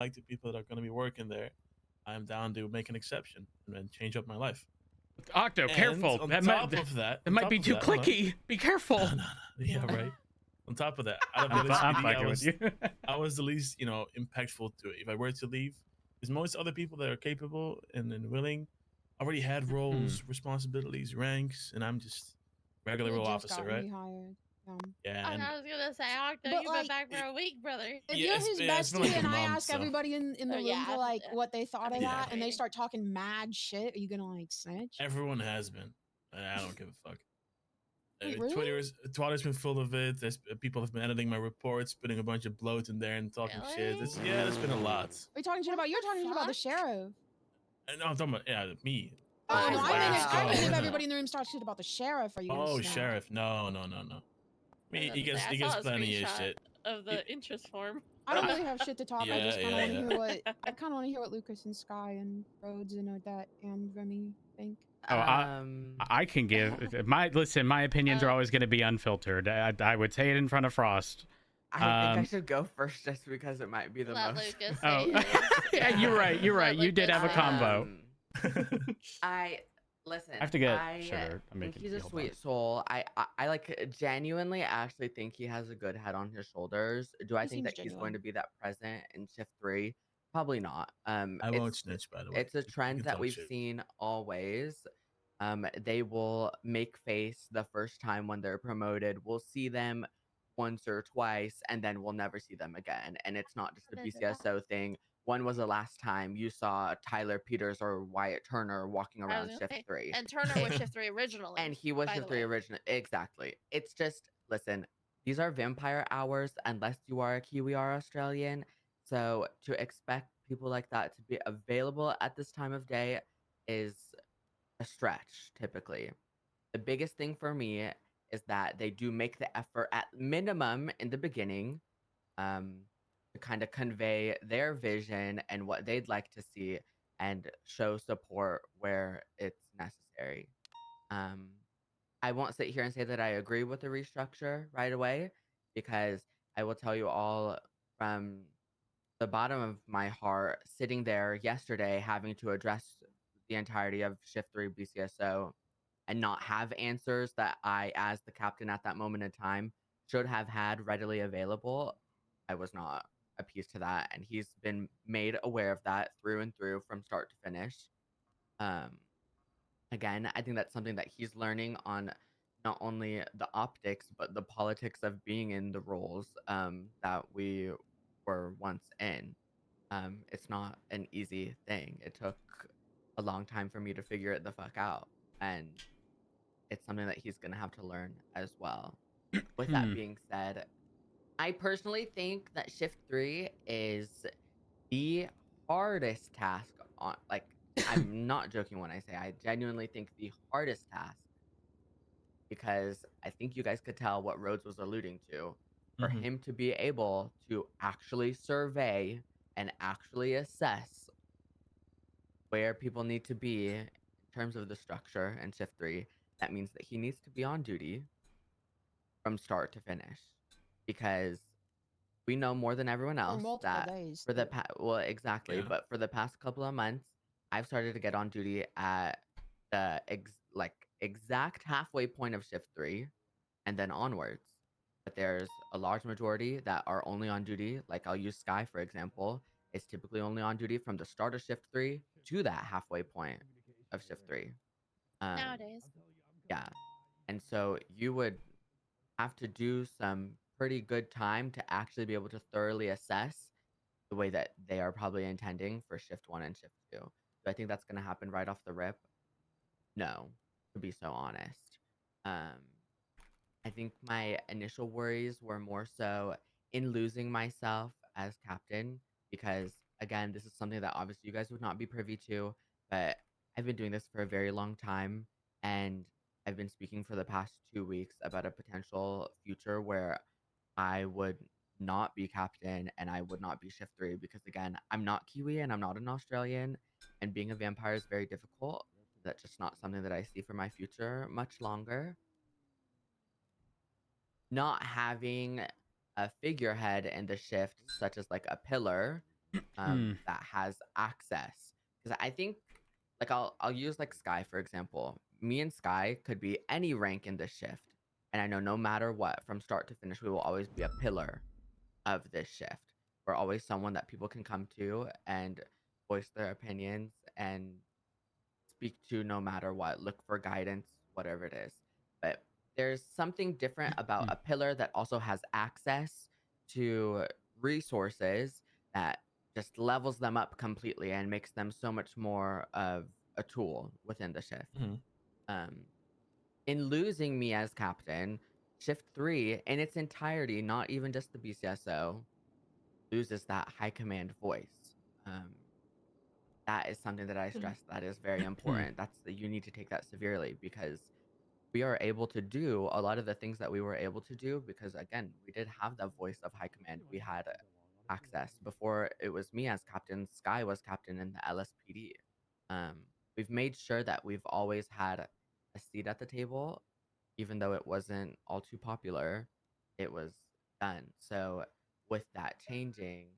like the people that are going to be working there, I'm down to make an exception and then change up my life. Octo, And careful. on That top of that, might be too hold on. clicky. Be careful. No, yeah, right. On top of that, out of the I'm LSPD, fucking with you. I was the least, impactful to it. If I were to leave, because most other people that are capable and willing already had roles, responsibilities, ranks, and I'm just regular You old just officer, got right? rehired. Yeah, and I was gonna say, Octo, But, you've been back for a week, brother. If yeah, you're his it's been bestie like a and I month, ask so everybody in the room yeah, for like what they thought of Yeah. that, and they Waiting. start talking mad shit, are you gonna like snitch? everyone has been. And I don't give a fuck. Wait, really? Twitter's been full of it. There's people have been editing my reports, putting a bunch of bloat in there and talking shit. Really? There's been a lot. Are you talking shit about? You're talking shit about the sheriff. No, I'm talking about me. Oh no, Before I mean, this I mean, if go, everybody in the room starts shit about the sheriff, are you gonna Oh, snitch? sheriff! No. He gets plenty of shit. Of the interest form. I don't really have shit to talk. I just kind of want to yeah. hear what I kind of want to hear what Lucas and Sky and Rhodes and Odette and Remy think. Oh, I can give my opinions are always going to be unfiltered. I would say it in front of Frost. I think I should go first just because it might be the Let most. Lucas Oh, say yeah, you're right. You're right. You did have a combo. Listen. I have to get sugar. I think he's a sweet soul. I like genuinely actually think he has a good head on his shoulders. Do I think that he's going to be that present in shift 3? Probably not. I won't snitch, by the way. It's a trend that we've seen always. They will make face the first time when they're promoted. We'll see them once or twice, and then we'll never see them again. And it's not just a BCSO thing. When was the last time you saw Tyler Peters or Wyatt Turner walking around shift 3? And Turner was shift 3 originally. And he was shift 3 originally. Exactly. It's just, listen, these are vampire hours unless you are a Kiwi or Australian. So to expect people like that to be available at this time of day is a stretch, typically. The biggest thing for me is that they do make the effort at minimum in the beginning to kind of convey their vision and what they'd like to see and show support where it's necessary. I won't sit here and say that I agree with the restructure right away, because I will tell you all from the bottom of my heart, sitting there yesterday having to address the entirety of Shift 3 BCSO and not have answers that I, as the captain at that moment in time, should have had readily available. I was not appeased to that, and he's been made aware of that through and through from start to finish. Again, I think that's something that he's learning on not only the optics, but the politics of being in the roles that we were once in. It's not an easy thing. It took a long time for me to figure it the fuck out. And it's something that he's going to have to learn as well. With that being said, I personally think that Shift 3 is the hardest task on, like, I'm not joking when I say I genuinely think the hardest task, because I think you guys could tell what Rhodes was alluding to. For him to be able to actually survey and actually assess where people need to be in terms of the structure in Shift 3, that means that he needs to be on duty from start to finish, because we know more than everyone else that days, for the but for the past couple of months, I've started to get on duty at the exact halfway point of Shift 3 and then onwards. But there's a large majority that are only on duty, like I'll use Sky for example, is typically only on duty from the start of Shift 3 to that halfway point of Shift 3. Nowadays. Yeah. And so you would have to do some pretty good time to actually be able to thoroughly assess the way that they are probably intending for Shift 1 and Shift 2. Do I think that's going to happen right off the rip? No, to be so honest. I think my initial worries were more so in losing myself as captain, because again, this is something that obviously you guys would not be privy to, but I've been doing this for a very long time, and I've been speaking for the past 2 weeks about a potential future where I would not be captain and I would not be Shift 3, because again, I'm not Kiwi and I'm not an Australian, and being a vampire is very difficult. That's just not something that I see for my future much longer. Not having a figurehead in the shift, such as like a pillar, that has access. Because I think, like, I'll use like Sky for example. Me and Sky could be any rank in this shift, and I know no matter what, from start to finish, we will always be a pillar of this shift. We're always someone that people can come to and voice their opinions and speak to no matter what, look for guidance, whatever it is. But there's something different about a pillar that also has access to resources that just levels them up completely and makes them so much more of a tool within the shift. Um, in losing me as captain, shift 3 in its entirety, not even just the BCSO, loses that high command voice. That is something that I stress that is very important. You need to take that severely, because we are able to do a lot of the things that we were able to do because, again, we did have the voice of high command. We had access before it was me as captain. Sky was captain in the LSPD. We've made sure that we've always had a seat at the table, even though it wasn't all too popular. It was done. So with that changing,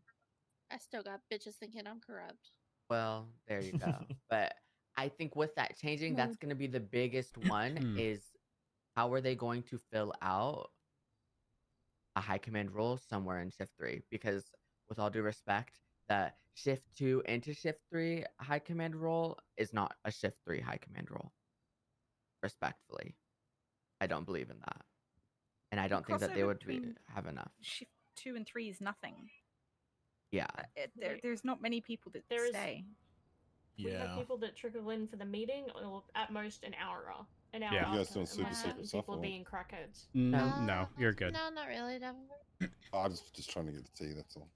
I still got bitches thinking I'm corrupt. well, there you go. But I think with that changing, that's going to be the biggest one is how are they going to fill out a high command role somewhere in shift 3? Because with all due respect, the shift 2 into shift 3 high command role is not a shift 3 high command role. Respectfully, I don't believe in that. And I don't think that they would have enough. Shift 2 and 3 is nothing. Yeah. There's not many people that stay. We have people that trickle in for the meeting, or at most an hour. An hour. Yeah. You guys doing super secret stuff? People being crackheads. No, you're good. No, not really. Never. I was just trying to get the tea. That's all.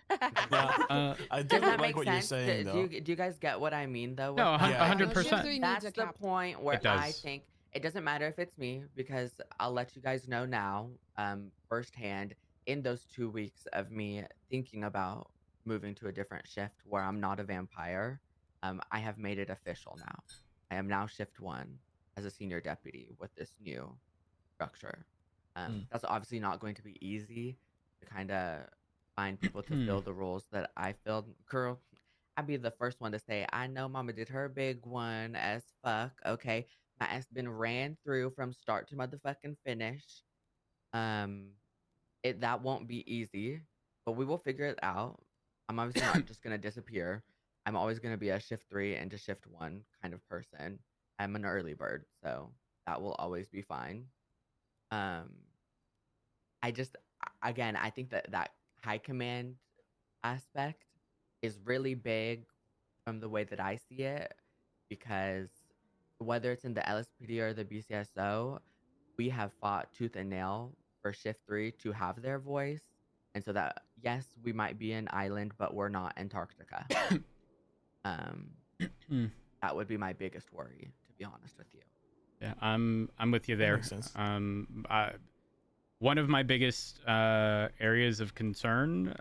Yeah, I do like what you're saying, though. Do you guys get what I mean, though? No, 100%. That's the point where I think it doesn't matter if it's me, because I'll let you guys know now, firsthand, in those 2 weeks of me thinking about moving to a different shift where I'm not a vampire, I have made it official now. I am now shift 1 as a senior deputy with this new structure. That's obviously not going to be easy to kind of find people to fill the roles that I filled. Girl, I'd be the first one to say, I know mama did her big one as fuck, okay? My ass been ran through from start to motherfucking finish. That won't be easy, but we will figure it out. I'm obviously not just going to disappear. I'm always going to be a shift 3 into shift 1 kind of person. I'm an early bird, so that will always be fine. I think that high command aspect is really big from the way that I see it, because whether it's in the LSPD or the BCSO, we have fought tooth and nail for shift 3 to have their voice. And so that, yes, we might be an island, but we're not Antarctica. That would be my biggest worry, to be honest with you. Yeah, I'm with you there. That makes sense. One of my biggest areas of concern,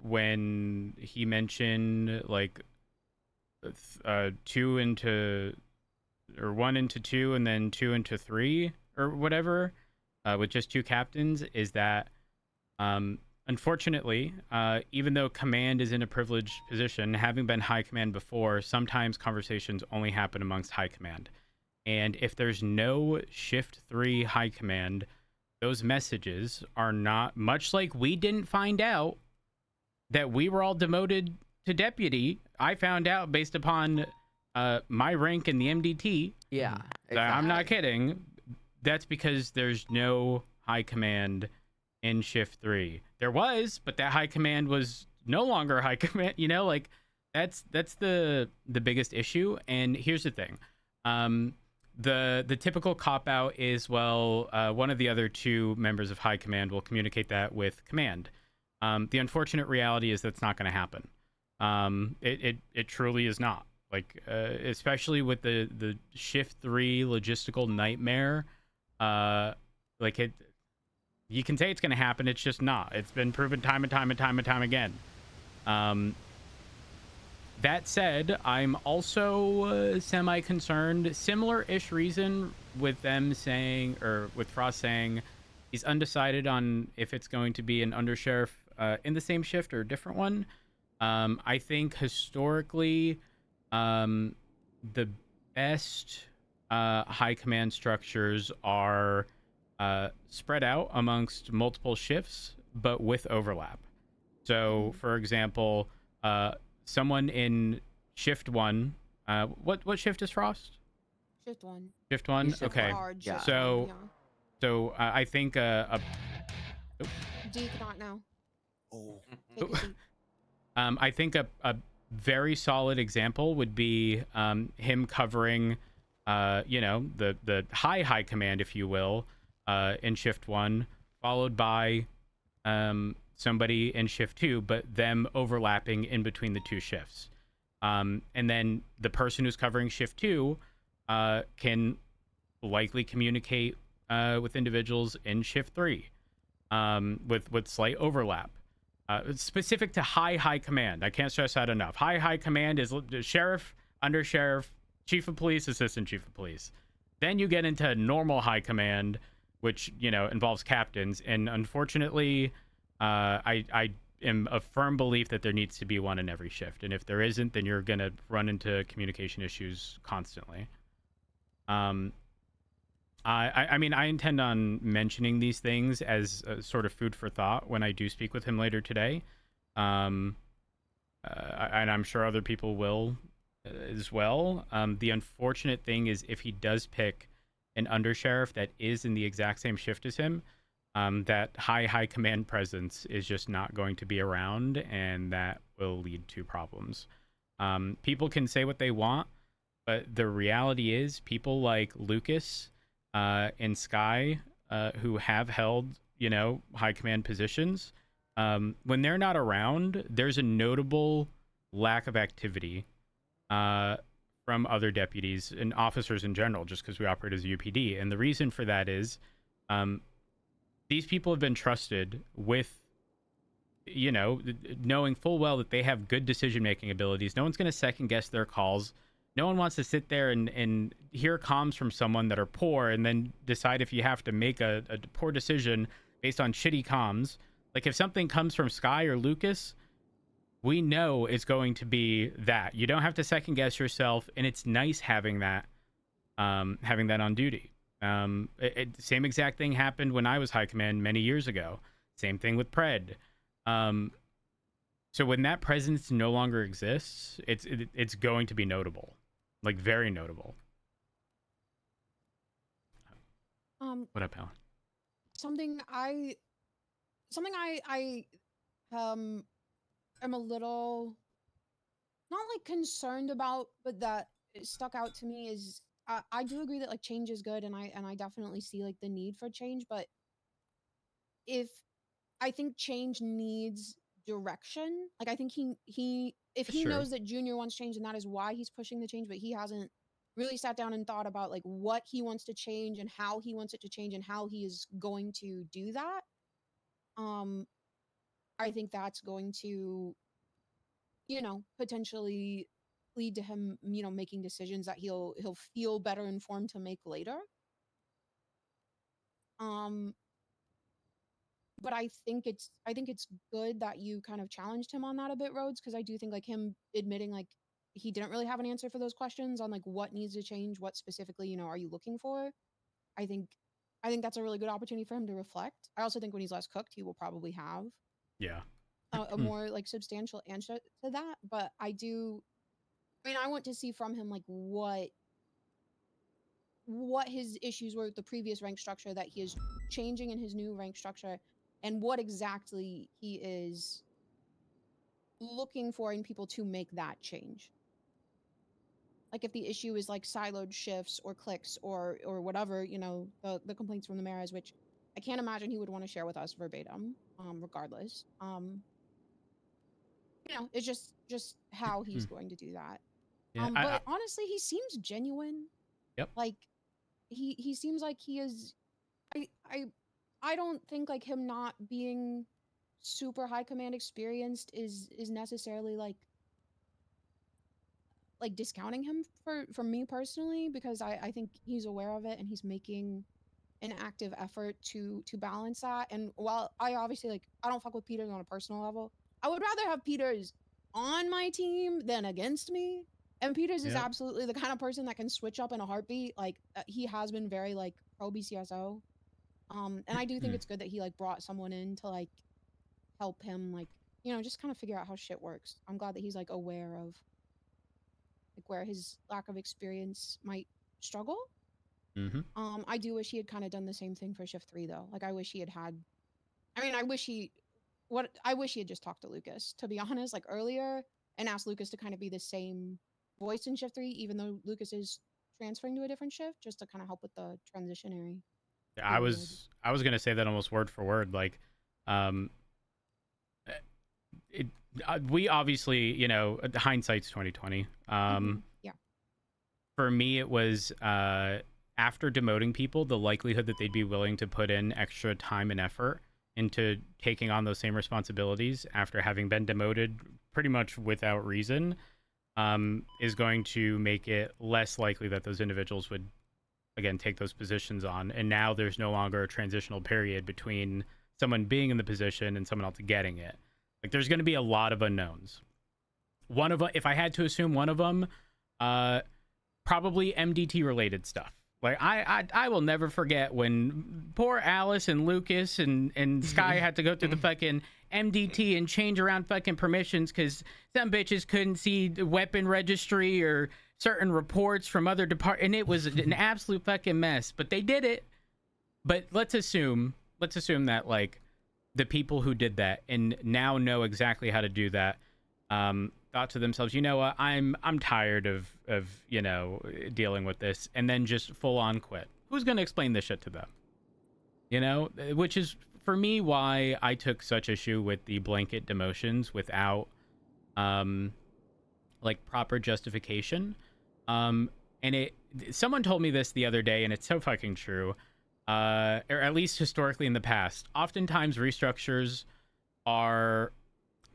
when he mentioned like 2 into, or 1 into 2 and then 2 into 3 or whatever, with just 2 captains, is that unfortunately, even though command is in a privileged position, having been high command before, sometimes conversations only happen amongst high command. And if there's no shift 3 high command, those messages are not, much like we didn't find out that we were all demoted to deputy. I found out based upon my rank in the MDT. Yeah, exactly. I'm not kidding. That's because there's no high command in shift 3. There was, but that high command was no longer high command. You know, like that's the biggest issue. And here's the thing. The typical cop-out is, well, one of the other 2 members of high command will communicate that with command. The unfortunate reality is that's not going to happen. It truly is not. Like, especially with the shift 3 logistical nightmare, like it, you can say it's going to happen. It's just not. It's been proven time and time and time and time again. That said, I'm also semi-concerned. Similar-ish reason with them saying, or with Frost saying, he's undecided on if it's going to be an undersheriff in the same shift or a different one. I think historically, the best high command structures are spread out amongst multiple shifts, but with overlap. So, for example, someone in shift 1, what shift is Frost? Shift 1. Shift 1. He's shift Okay. one. Hard Yeah. shift So, 1, yeah. so I think Deke, not now. Oh. Take a seat. I think a very solid example would be him covering, the high command, if you will, in shift 1, followed by somebody in shift 2, but them overlapping in between the two shifts. And then the person who's covering shift 2 can likely communicate with individuals in shift 3 with slight overlap. It's specific to high command. I can't stress that enough. High command is sheriff, under sheriff, chief of police, assistant chief of police. Then you get into normal high command, which involves captains. And unfortunately, I am a firm belief that there needs to be one in every shift. And if there isn't, then you're gonna run into communication issues constantly. I mean, I intend on mentioning these things as a sort of food for thought when I do speak with him later today. And I'm sure other people will as well. The unfortunate thing is if he does pick an undersheriff that is in the exact same shift as him, that high command presence is just not going to be around, and that will lead to problems. People can say what they want, but the reality is people like Lucas and Sky, who have held, high command positions, when they're not around, there's a notable lack of activity from other deputies and officers in general, just because we operate as a UPD. And the reason for that is these people have been trusted with, knowing full well that they have good decision-making abilities. No one's going to second-guess their calls. No one wants to sit there and hear comms from someone that are poor and then decide if you have to make a poor decision based on shitty comms. Like, if something comes from Sky or Lucas, we know it's going to be that. You don't have to second guess yourself, and it's nice having that on duty. Same exact thing happened when I was high command many years ago. Same thing with Pred. So when that presence no longer exists, it's going to be notable, like very notable. What up, Helen? Something I am a little not like concerned about, but that it stuck out to me is I do agree that like change is good, and I definitely see like the need for change, but I think change needs direction. Like I think he if he Sure. knows that Junior wants change, and that is why he's pushing the change, but he hasn't really sat down and thought about like what he wants to change and how he wants it to change and how he is going to do that. I think that's going to, potentially lead to him, making decisions that he'll feel better informed to make later. But I think it's good that you kind of challenged him on that a bit, Rhodes, because I do think like him admitting like he didn't really have an answer for those questions on like what needs to change, what specifically, are you looking for? I think that's a really good opportunity for him to reflect. I also think when he's less cooked, he will probably have a more like substantial answer to that. But I want to see from him like what his issues were with the previous rank structure that he is changing in his new rank structure, and what exactly he is looking for in people to make that change. Like if the issue is like siloed shifts or clicks or whatever, the complaints from the mayors, which I can't imagine he would want to share with us verbatim, regardless. It's just how he's going to do that. Yeah, but honestly, he seems genuine. Yep. Like he seems like he is. I don't think like him not being super high command experienced is necessarily like discounting him for me personally, because I think he's aware of it and he's making an active effort to balance that. And while I obviously like I don't fuck with Peters on a personal level, I would rather have Peters on my team than against me. And Peters is absolutely the kind of person that can switch up in a heartbeat. Like he has been very like pro BCSO. And I do think it's good that he like brought someone in to like help him like, you know, just kind of figure out how shit works. I'm glad that he's like aware of like where his lack of experience might struggle. I do wish he had kind of done the same thing for Shift 3 though. Like I wish he had I mean, I wish he had just talked to Lucas, to be honest, like earlier, and asked Lucas to kind of be the same voice in Shift 3, even though Lucas is transferring to a different shift, just to kind of help with the transitionary. I was gonna say that almost word for word. Like, we obviously, you know, hindsight's 2020. Yeah. For me, it was after demoting people, the likelihood that they'd be willing to put in extra time and effort into taking on those same responsibilities after having been demoted pretty much without reason is going to make it less likely that those individuals would, again, take those positions on. And now there's no longer a transitional period between someone being in the position and someone else getting it. Like, there's going to be a lot of unknowns. One of them, if I had to assume one of them, probably MDT related stuff. Like I will never forget when poor Alice and Lucas and Sky had to go through the fucking MDT and change around fucking permissions because some bitches couldn't see the weapon registry or certain reports from other departments, and it was an absolute fucking mess. But they did it. But let's assume that like the people who did that and now know exactly how to do that thought to themselves, you know what, I'm tired of you know, dealing with this, and then just full on quit. Who's gonna explain this shit to them? You know, which is for me why I took such issue with the blanket demotions without like proper justification. And someone told me this the other day, and it's so fucking true. Or at least historically in the past, oftentimes restructures are,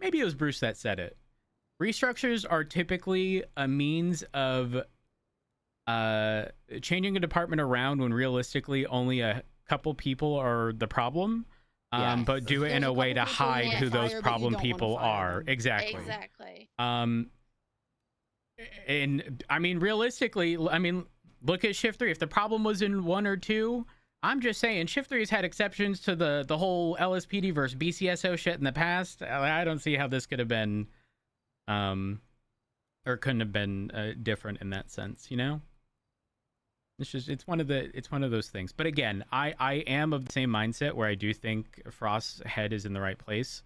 maybe it was Bruce that said it, restructures are typically a means of changing a department around when realistically only a couple people are the problem, but do it in a way to hide who those problem people are. Exactly. And I mean, realistically, I mean, look at Shift 3. If the problem was in 1 or 2, I'm just saying Shift 3 has had exceptions to the whole LSPD versus BCSO shit in the past. I don't see how this could have been or couldn't have been different in that sense, you know? It's one of those things. But again, I am of the same mindset where I do think Frost's head is in the right place.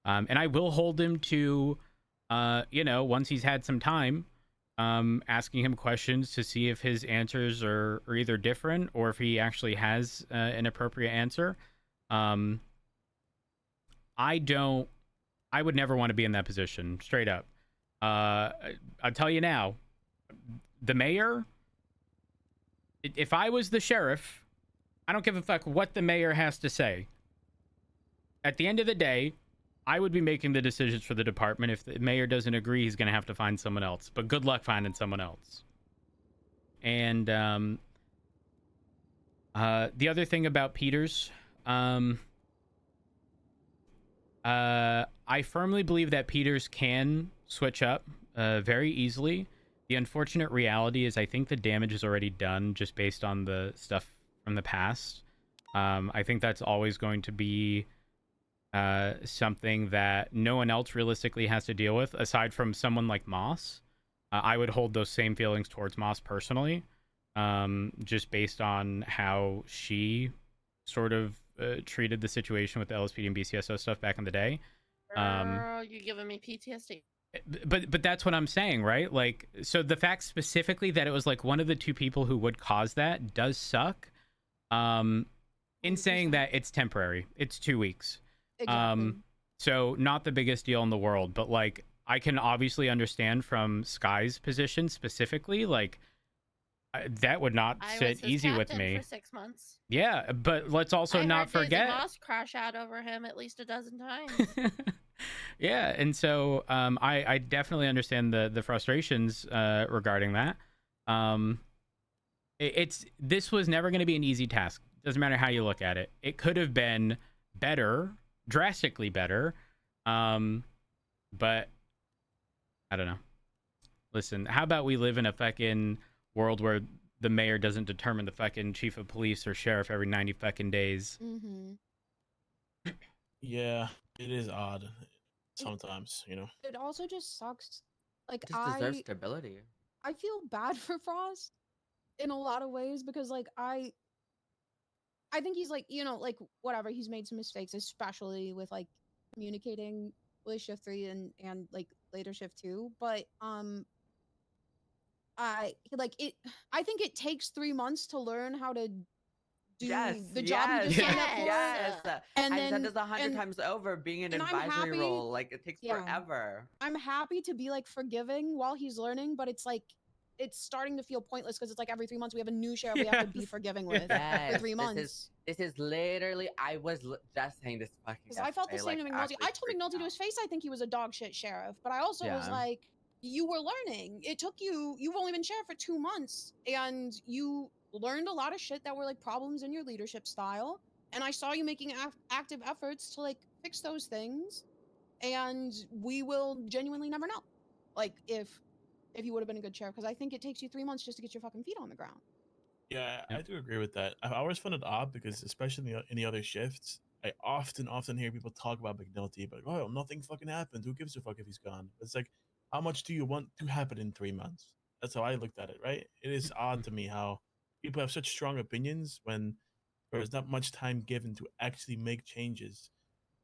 And I will hold him to you know, once he's had some time, asking him questions to see if his answers are either different or if he actually has an appropriate answer. I would never want to be in that position, straight up. I'll tell you now, the mayor, if I was the sheriff, I don't give a fuck what the mayor has to say. At the end of the day, I would be making the decisions for the department. If the mayor doesn't agree, he's going to have to find someone else. But good luck finding someone else. And the other thing about Peters, I firmly believe that Peters can switch up very easily. The unfortunate reality is I think the damage is already done just based on the stuff from the past. I think that's always going to be something that no one else realistically has to deal with aside from someone like Moss. I would hold those same feelings towards Moss personally, just based on how she sort of treated the situation with the LSPD and BCSO stuff back in the day. Girl, you're giving me PTSD. But that's what I'm saying, right? Like, so the fact specifically that it was like one of the 2 people who would cause that does suck. In saying that it's temporary, it's 2 weeks. Exactly. So not the biggest deal in the world, but like I can obviously understand from Sky's position specifically, like that would not sit easy with me. For 6 months. Yeah, but let's also not forget. Moss crash out over him at least a dozen times. Yeah, and so I definitely understand the frustrations regarding that. This was never going to be an easy task. doesn't matter how you look at it. It could have been better, drastically better. But I don't know. Listen, how about we live in a fucking world where the mayor doesn't determine the fucking chief of police or sheriff every 90 fucking days? Mm-hmm. Yeah, it is odd sometimes, you know. It also just sucks. Like Just deserves stability. I feel bad for Frost in a lot of ways because like I think he's like, you know, like whatever, he's made some mistakes, especially with like communicating with shift 3 and like later shift 2, but I think it takes 3 months to learn how to do the job you just signed up for. Yes. And I've then said this 100 times over. Being an and I'm advisory happy- role, like it takes yeah. forever. I'm happy to be like forgiving while he's learning, but it's like it's starting to feel pointless because it's like every 3 months we have a new sheriff we have to be forgiving with for 3 months. This is literally, I was just saying this fucking Because I felt the same to McNulty. I told McNulty to his face I think he was a dog shit sheriff, but I also was like, you were learning. It took you've only been sheriff for 2 months, and you learned a lot of shit that were like problems in your leadership style, and I saw you making active efforts to like fix those things, and we will genuinely never know, like if you would have been a good sheriff, because I think it takes you 3 months just to get your fucking feet on the ground. Yeah, I do agree with that. I always found it odd because, especially in the other shifts, I often hear people talk about McNulty, but oh, nothing fucking happened. Who gives a fuck if he's gone? It's like, how much do you want to happen in 3 months? That's how I looked at it, right? It is odd to me how people have such strong opinions when there's not much time given to actually make changes.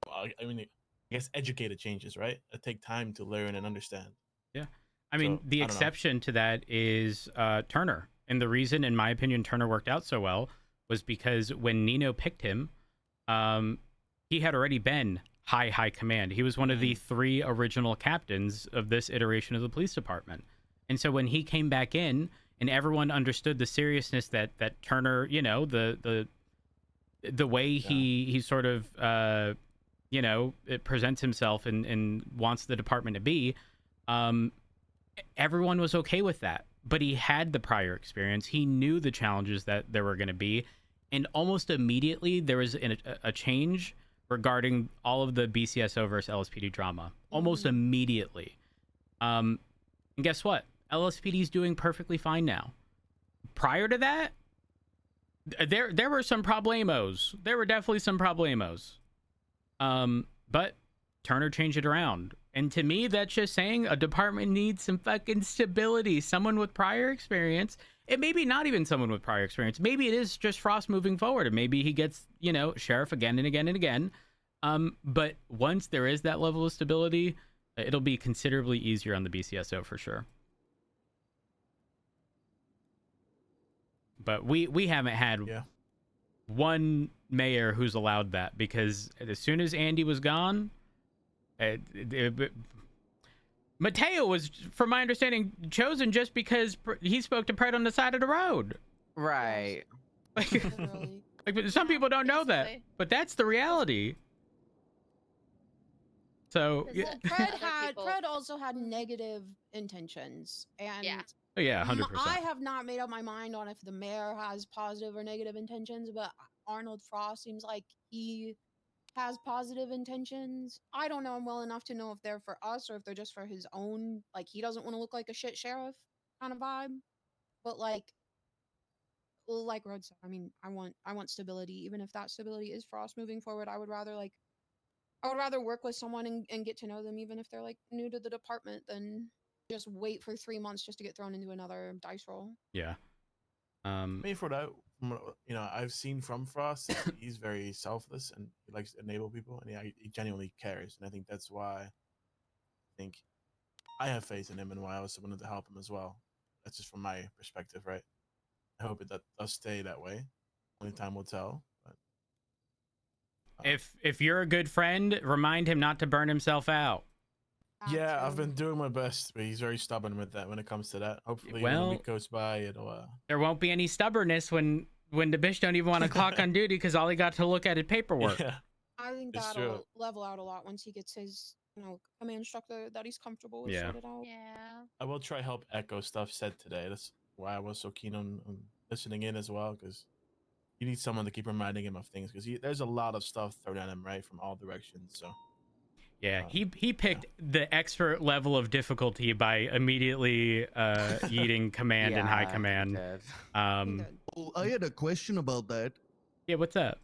I mean, I guess educated changes, right? That take time to learn and understand. Yeah. I mean, So, the I don't know. exception to that is Turner. And the reason, in my opinion, Turner worked out so well was because when Nino picked him, he had already been high command. He was one of the 3 original captains of this iteration of the police department. And so when he came back in and everyone understood the seriousness that Turner, you know, the way he sort of, you know, it presents himself and wants the department to be, everyone was okay with that. But he had the prior experience. He knew the challenges that there were going to be. And almost immediately, there was a change regarding all of the BCSO versus LSPD drama. Almost immediately. And guess what? LSPD is doing perfectly fine now. Prior to that, there were some problemos. There were definitely some problemos. But Turner changed it around. And to me, that's just saying a department needs some fucking stability. Someone with prior experience. It may be not even someone with prior experience. Maybe it is just Frost moving forward. And maybe he gets, you know, sheriff again and again and again. But once there is that level of stability, it'll be considerably easier on the BCSO for sure. But we haven't had one mayor who's allowed that, because as soon as Andy was gone, Mateo was, from my understanding, chosen just because he spoke to Pred on the side of the road. Right. Like, like some people don't know that, but that's the reality. So Well, Pred also had negative intentions, and oh, yeah, 100%. I have not made up my mind on if the mayor has positive or negative intentions, but Arnold Frost seems like he has positive intentions. I don't know him well enough to know if they're for us or if they're just for his own, like he doesn't want to look like a shit sheriff kind of vibe. But like Rhodes said, I mean, I want stability. Even if that stability is Frost moving forward, I would rather work with someone and get to know them, even if they're like new to the department, than just wait for 3 months just to get thrown into another dice roll. Yeah. I mean, for that, you know, I've seen from Frost, he's very selfless and he likes to enable people, and he genuinely cares. And I think that's why I have faith in him and why I was wanted to help him as well. That's just from my perspective, right? I hope that does stay that way. Only time will tell. But, if you're a good friend, remind him not to burn himself out. Yeah, I've been doing my best, but he's very stubborn with that when it comes to that. Hopefully, when a week goes by, it'll. There won't be any stubbornness when the bitch don't even want to clock on duty because all he got to look at is paperwork. Yeah, I think that'll level out a lot once he gets his, you know, command instructor that he's comfortable with sorted out. Yeah. I will try help echo stuff said today. That's why I was so keen on listening in as well, because you need someone to keep reminding him of things because there's a lot of stuff thrown at him right from all directions. So Yeah, he picked the expert level of difficulty by immediately yeeting command and high Yeah, he command. did. Oh, I had a question about that. Yeah, what's up?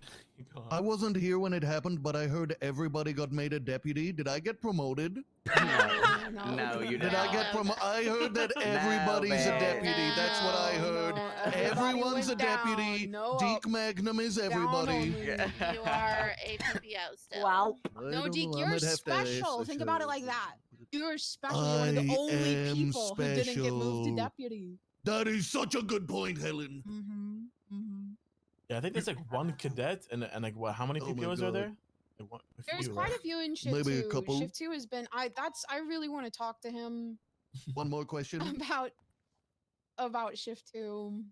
I wasn't here when it happened, but I heard everybody got made a deputy. Did I get promoted? No, you Did I get promoted? I heard that everybody's a deputy. That's what I heard. Everyone's a deputy. Deke Magnum is everybody. You are a PPO still. Wow. No, Deke, you're special. Think about it like that. You're special. You're one of the I only am people who didn't get moved to special. deputy. That is such a good point, Helen. yeah, I think there's like one cadet and like what? How many Oh my PPOs are God. there? Like, There's quite a few in Shift Maybe a 2. couple. Shift 2 has been. I really want to talk to him One more question. about Shift 2,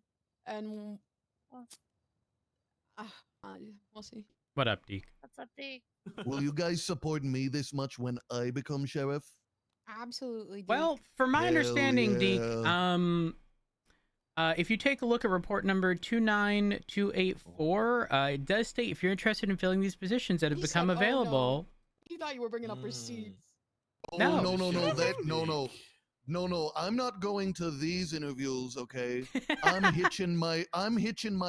and we'll see. What up, Deke? What's up, Deke? Will you guys support me this much when I become sheriff? Absolutely. Deke. Well, from my understanding, Deke, yeah. if you take a look at report number 29284, it does state if you're interested in filling these positions that have become said, "Oh, no." available. You thought you were bringing up receipts. Oh, No. No. I'm not going to these interviews, okay? I'm hitching my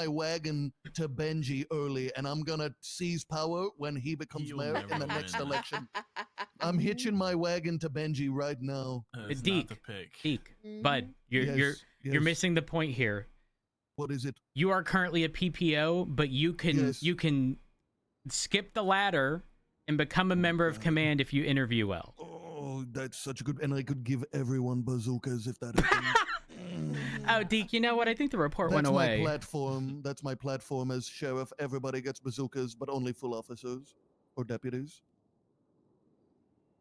wagon to Benji early, and I'm gonna seize power when he becomes You'll mayor never in the next win. election. I'm hitching my wagon to Benji right now. It's Deke, not the pick. Deke, Bud, you're Yes. missing the point here. What is it? You are currently a PPO, but you can skip the ladder and become a member of command if you interview well. Oh, that's such a good. And I could give everyone bazookas if that happened. Oh, Deke, you know what? I think the report went That's away. my platform. That's my platform as sheriff. Everybody gets bazookas, but only full officers or deputies.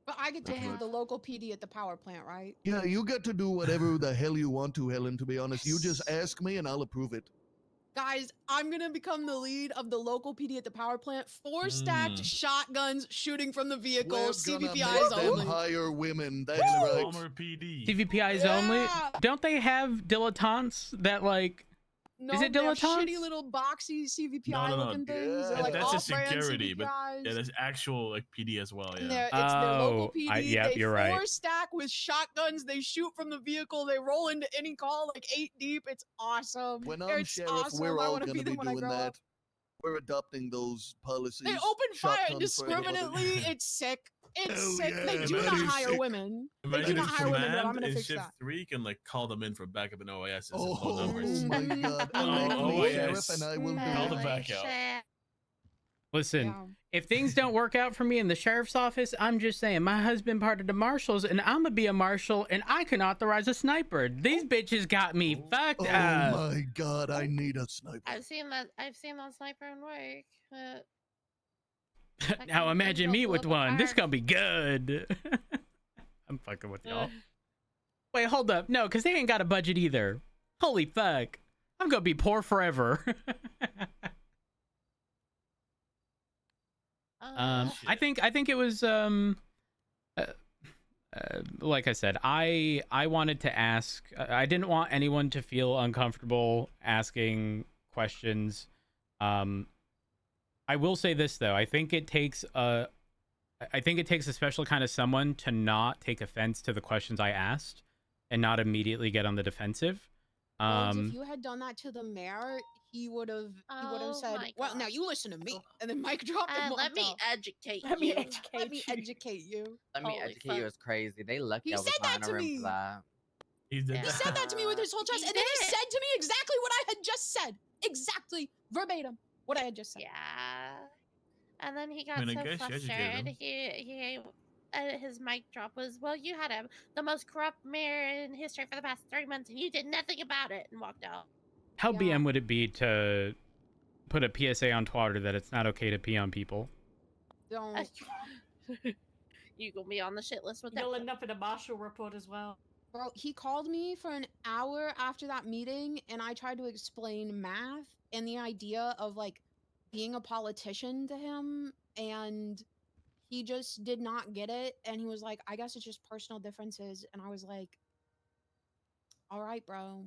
But I get to That's be right. the local PD at the power plant, right? Yeah, you get to do whatever the hell you want to, Helen, to be honest. You just ask me and I'll approve it. Guys, I'm gonna become the lead of the local PD at the power plant. 4 stacked shotguns shooting from the vehicle. We're gonna CVPIs make them only. hire women. That's Palmer right. PD. CVPIs only? Don't they have dilettantes that like? No, Is it they have dilettantes? shitty little boxy CVPI No. looking things. They're like That's a off-brand security, but CVPIs. yeah, there's actual like PD as well. And Yeah. it's their local PD. Yep, they you're right. 4 stack with shotguns. They shoot from the vehicle. They roll into any call like 8 deep. It's awesome. When I'm It's sheriff, awesome. we're I all want to gonna be them be when I doing grow that. up. We're adopting those policies. They open fire Shotguns for everybody. indiscriminately. It's sick. It's Hell sick. yeah, They do that not is hire sick. women. They do Imagine not if hire women, but I'm command gonna in fix shift that. 3 can like call them in for backup in OAS and Oh low numbers. my god. Oh, Elect me OAS. sheriff and I will do Call it. the back out. Listen, if things don't work out for me in the sheriff's office, I'm just saying my husband part of the marshals, and I'm gonna be a marshal, and I can authorize a sniper. These bitches got me fucked Oh up. my god, I need a sniper. I've seen that sniper in work. Now imagine me blow with up a one. This car. gonna be good. I'm fucking with y'all. Wait, hold up. No, because they ain't got a budget either. Holy fuck. I'm gonna be poor forever. I think it was like I said, I wanted to ask. I didn't want anyone to feel uncomfortable asking questions. I will say this though. I think it takes a special kind of someone to not take offense to the questions I asked and not immediately get on the defensive. If you had done that to the mayor, he would have said, "Well, now you listen to me," and then mic dropped and let walked me off. educate Let you. me educate you. Let me Holy educate you fuck. is crazy. They lucky He I was said not that in a to room me. for that. He did He said that to me with his whole chest, He and then he did. said to me exactly what I had just said, exactly verbatim what I had just said. Yeah. And then he got I mean, I so guess you educated flustered. him. He his mic drop was, "Well, you had the most corrupt mayor in history for the past 3 months, and you did nothing about it," and walked out. How BM would it be to put a PSA on Twitter that it's not okay to pee on people? Don't. You gonna be on the shit list with that. You'll end up in a Marshall report as well. Bro, he called me for an hour after that meeting, and I tried to explain math and the idea of like being a politician to him, and he just did not get it. And he was like, "I guess it's just personal differences," and I was like, "All right, bro."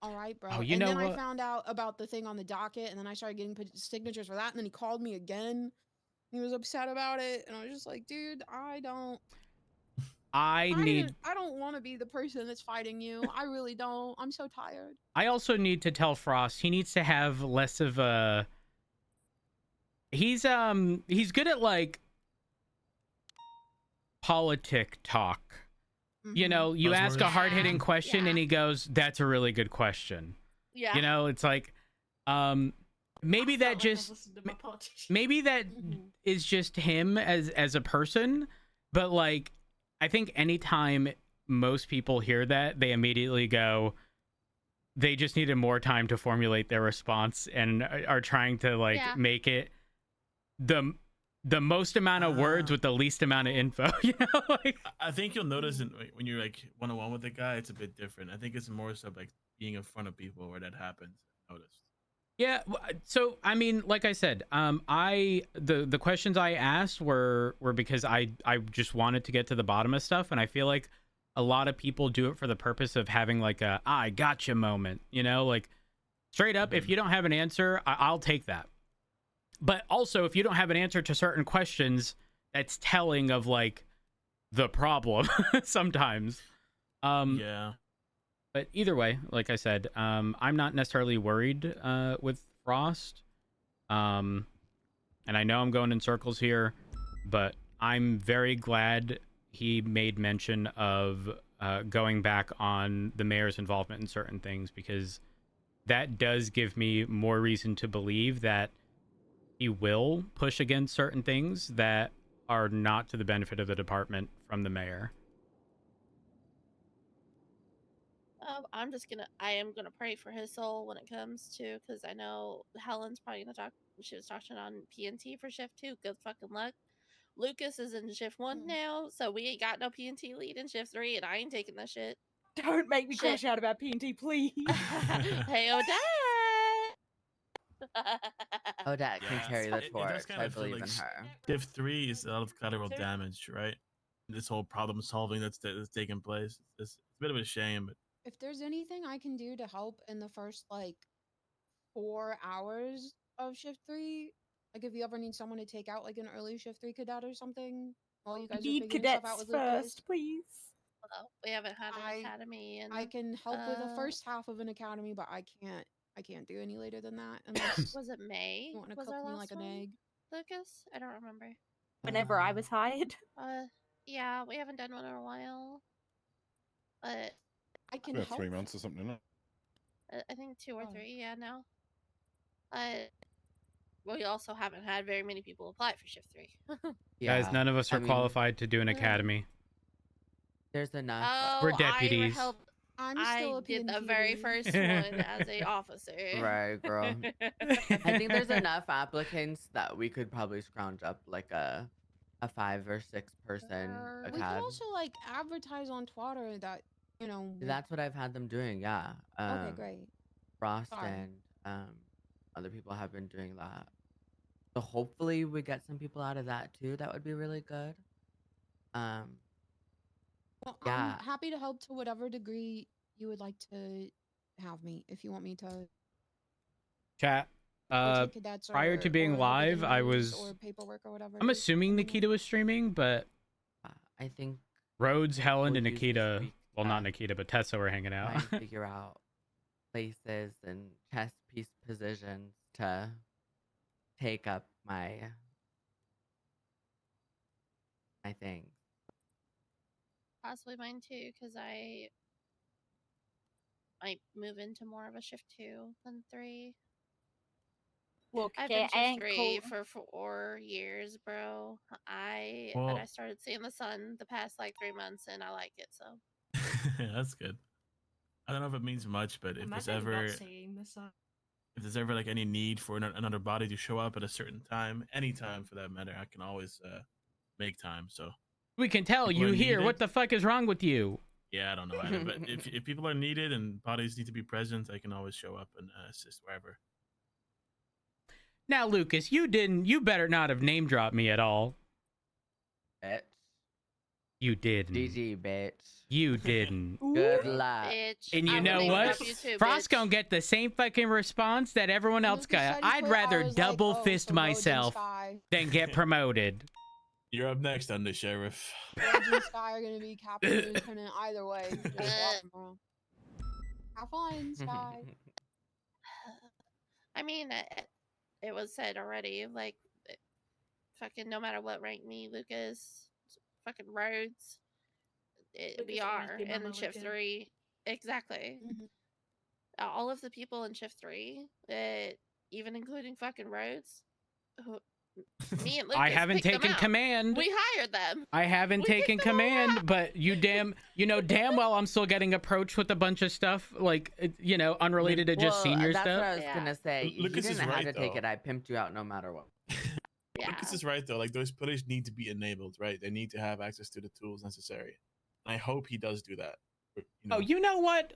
All right, bro. Oh, you and know then I what? found out about the thing on the docket, and then I started getting signatures for that, and then he called me again. He was upset about it, and I was just like, dude, I don't want to be the person that's fighting you. I really don't. I'm so tired. I also need to tell Frost he needs to have less of a. He's good at like politic talk. You Mhm. know, you ask a Buzzwords. hard-hitting question Yeah. and he goes, "That's a really good question." Yeah. You know, it's like maybe I that felt like I just listened to my politician. maybe that Mhm. is just him as a person, but like I think anytime most people hear that, they immediately go, they just needed more time to formulate their response and are trying to like Yeah. make it the most amount of words with the least amount of info. You know, like I think you'll notice when you're like one-on-one with the guy, it's a bit different. I think it's more so like being in front of people where that happens. I noticed. yeah. So I mean, like I said, the questions I asked were because I just wanted to get to the bottom of stuff, and I feel like a lot of people do it for the purpose of having like a I gotcha moment. You know, like straight up, if you don't have an answer, I'll take that. But also, if you don't have an answer to certain questions, that's telling of like the problem sometimes. Yeah. But either way, like I said, I'm not necessarily worried with Frost. And I know I'm going in circles here, but I'm very glad he made mention of going back on the mayor's involvement in certain things, because that does give me more reason to believe that he will push against certain things that are not to the benefit of the department from the mayor. I am gonna pray for his soul when it comes to, because I know Helen's probably gonna talk. She was talking on PNT for shift 2. Good fucking luck. Lucas is in shift 1 now, so we ain't got no PNT lead in shift 3, and I ain't taking that shit. Don't make me crash out about PNT, please. Hey, Odette. Odette can Yeah. carry the It does torch. kind I of feel believe like in her. Shift 3 is a lot of collateral damage, right? This whole problem solving that's taking place. It's a bit of a shame, but If there's anything I can do to help in the first like 4 hours of shift 3, like if you ever need someone to take out like an early shift 3 cadet or something while you guys are Need figuring stuff out cadets with Lucas, first, please. Well, we haven't had an academy, and I can help with the first half of an academy, but I can't do any later than that unless was it May? you want to Was cook our me last like an one? egg. Lucas? I don't remember. Whenever I was hired. Yeah, we haven't done one in a while. But I can About help. 3 months or something, isn't it? I think 2 or 3, yeah, now. We also haven't had very many people apply for shift 3. Yeah, Guys, none of us are I mean, qualified to do an academy. there's enough. We're deputies. I'm still a did the PNT very lead. first one as a officer. Right, girl. I think there's enough applicants that we could probably scrounge up like a 5 or 6 person We could acad. also like advertise on Twitter that That's what I've had them doing. Yeah. Okay, great. Frost Sorry. and other people have been doing that. So hopefully we get some people out of that too. That would be really good. Well, Yeah. I'm happy to help to whatever degree you would like to have me. If you want me to Chat. take cadets Prior to or being look live, at I interviews was. or paperwork or whatever. I'm it is, assuming let me know. Nikita was streaming, but I think Rhodes, Helen, we'll and use this Nikita. week Well, not to Nikita, but Tessa were hanging out. try and figure out places and chess piece positions to take up my thing. Possibly mine too, because I might move into more of a shift 2 than 3. Look, I've okay, been I shift ain't 3 cool. for 4 years, bro. I Well- started seeing the sun the past like 3 months, and I like it. So that's good. I don't know if it means much, but if there's ever like any need for another body to show up at a certain time, anytime for that matter, I can always make time. So We can tell People are you here. needed. What the fuck is wrong with you? yeah, I don't know either. But if people are needed and bodies need to be present, I can always show up and assist wherever. Now, Lucas, you better not have name dropped me at all. Bitch. You didn't. GG, bitch. You didn't. Good luck. Bitch. And you I know would make it what? up you too, Frost bitch. gonna get the same fucking response that everyone else Lucas got. said he I'd quit. I rather was double like, oh, fist so Rhodes and myself Sky. than get promoted. You're up next, under sheriff. Rhodes and Sky are gonna be captain and lieutenant either way. Just swap 'em around. Have fun, Sky. I mean, it was said already. Like, fucking no matter what rank me, Lucas, fucking Rhodes, we Lucas always are be in Mama shift Luca. 3. Exactly. All of the people in shift 3, even including fucking Rhodes, me and Lucas I haven't picked them taken out. command. We hired them. I haven't We taken picked them all command, out. but you know damn well I'm still getting approached with a bunch of stuff like unrelated to just senior that's stuff. what I was gonna say. Lucas you is didn't have right, to take though. it. I pimped you out no matter what. Lucas is right, though. Like, those pillars need to be enabled, right? They need to have access to the tools necessary. And I hope he does do that. But, Oh, you know what?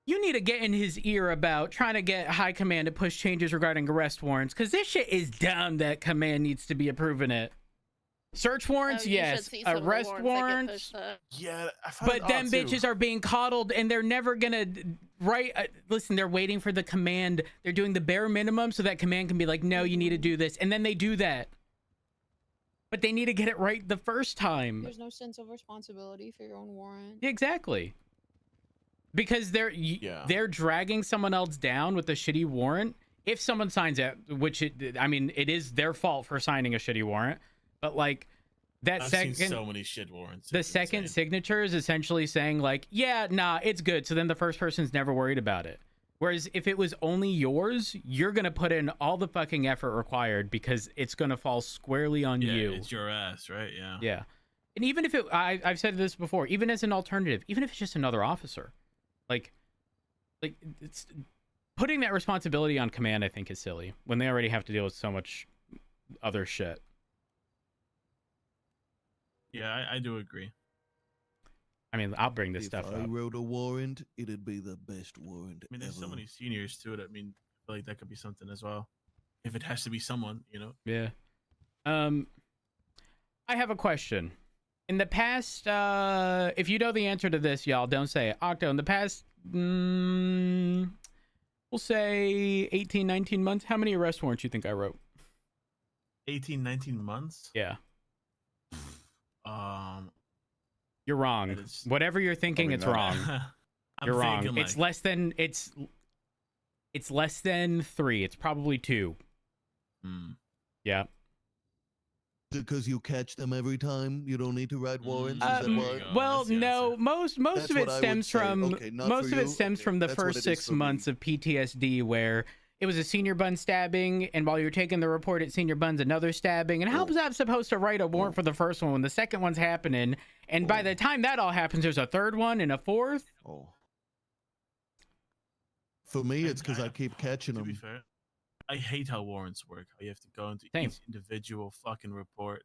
You need to get in his ear about trying to get high command to push changes regarding arrest warrants, because this shit is dumb that command needs to be approving it. Search warrants, Oh, you should yes. see some of the Arrest warrants that get warrants. pushed up. Yeah, I find But it them odd, too. bitches are being coddled and they're never gonna listen, they're waiting for the command. They're doing the bare minimum so that command can be like, no, you need to do this. And then they do that. But they need to get it right the first time. There's no sense of responsibility for your own warrant. Exactly. Because they're dragging someone else down with a shitty warrant. If someone signs it, which it is their fault for signing a shitty warrant, but like that I've second, seen so many shit warrants. the It's second insane. signature is essentially saying like, yeah, nah, it's good. So then the first person's never worried about it. Whereas if it was only yours, you're gonna put in all the fucking effort required because it's gonna fall squarely on you. It's your ass, right? Yeah. Yeah. And even if I've said this before, even as an alternative, even if it's just another officer, like it's putting that responsibility on command, I think, is silly when they already have to deal with so much other shit. Yeah, I do agree. I mean, I'll bring this If stuff I up. wrote a warrant, it'd be the best warrant I mean, there's so ever. many seniors to it. I mean, I feel like that could be something as well. If it has to be someone, Yeah. I have a question. In the past, if you know the answer to this, y'all, don't say it. Octo, in the past, we'll say 18, 19 months, how many arrest warrants you think I wrote? 18, 19 months? Yeah. Um, You're wrong. That is Whatever you're thinking, probably it's not. wrong. I'm You're wrong. thinking, It's less than it's less than 3. It's probably 2. Yeah. Because you catch them every time, you don't need to write warrants. Is that there you why? go. Well, That's the no, answer. most That's of it what I would stems say. from Okay, not most for of it you? stems Okay, from the that's what first it is 6 for me. months of PTSD where it was a senior bun stabbing, and while you're taking the report at senior buns, another stabbing. And how was I supposed to write a warrant for the first one when the second one's happening? And by the time that all happens, there's a third one and a fourth. Oh. For me, it's because I keep catching To be them. fair, I hate how warrants work. How you have to go into Same. each individual fucking report,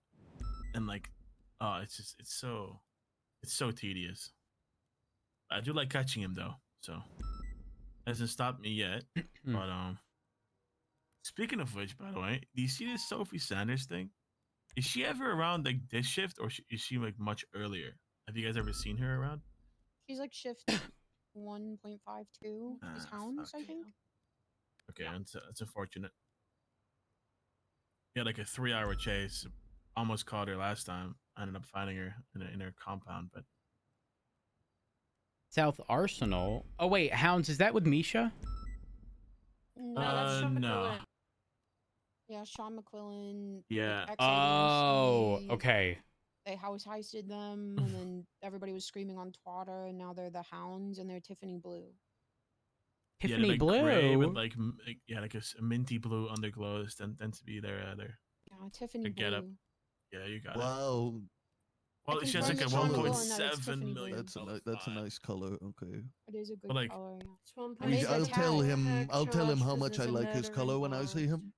and like, it's so tedious. I do like catching him though, so hasn't stopped me yet. But speaking of which, by the way, do you see this Sophie Sanders thing? Is she ever around like this shift, or is she like much earlier? Have you guys ever seen her around? She's like shift 1.52 is Hounds, I think. Okay, that's unfortunate. Yeah, like a 3-hour chase. Almost caught her last time. I ended up finding her in her compound, but South Arsenal. Oh wait, Hounds, is that with Misha? No, that's Sean no. McQuillan. yeah, Sean McQuillan. Yeah. Oh, ex-ADMC, okay. They house heisted them, and then everybody was screaming on Twitter, and now they're the Hounds, and they're Tiffany Blue. Yeah, Tiffany like gray Blue. with like like a minty blue underglows tends to be their Yeah, Tiffany Good get Blue. up. Yeah, you got it. Wow. Well, she has like a confirmed with Sean McQuillan 1.7 that it's Tiffany million. Blue. That's a nice color. Okay. It is a good But, like, color. Yeah. It's one I made point I'll seven tell million him- per I'll tell him charge how 'cause much there's I a like his murder color when I see involved. him.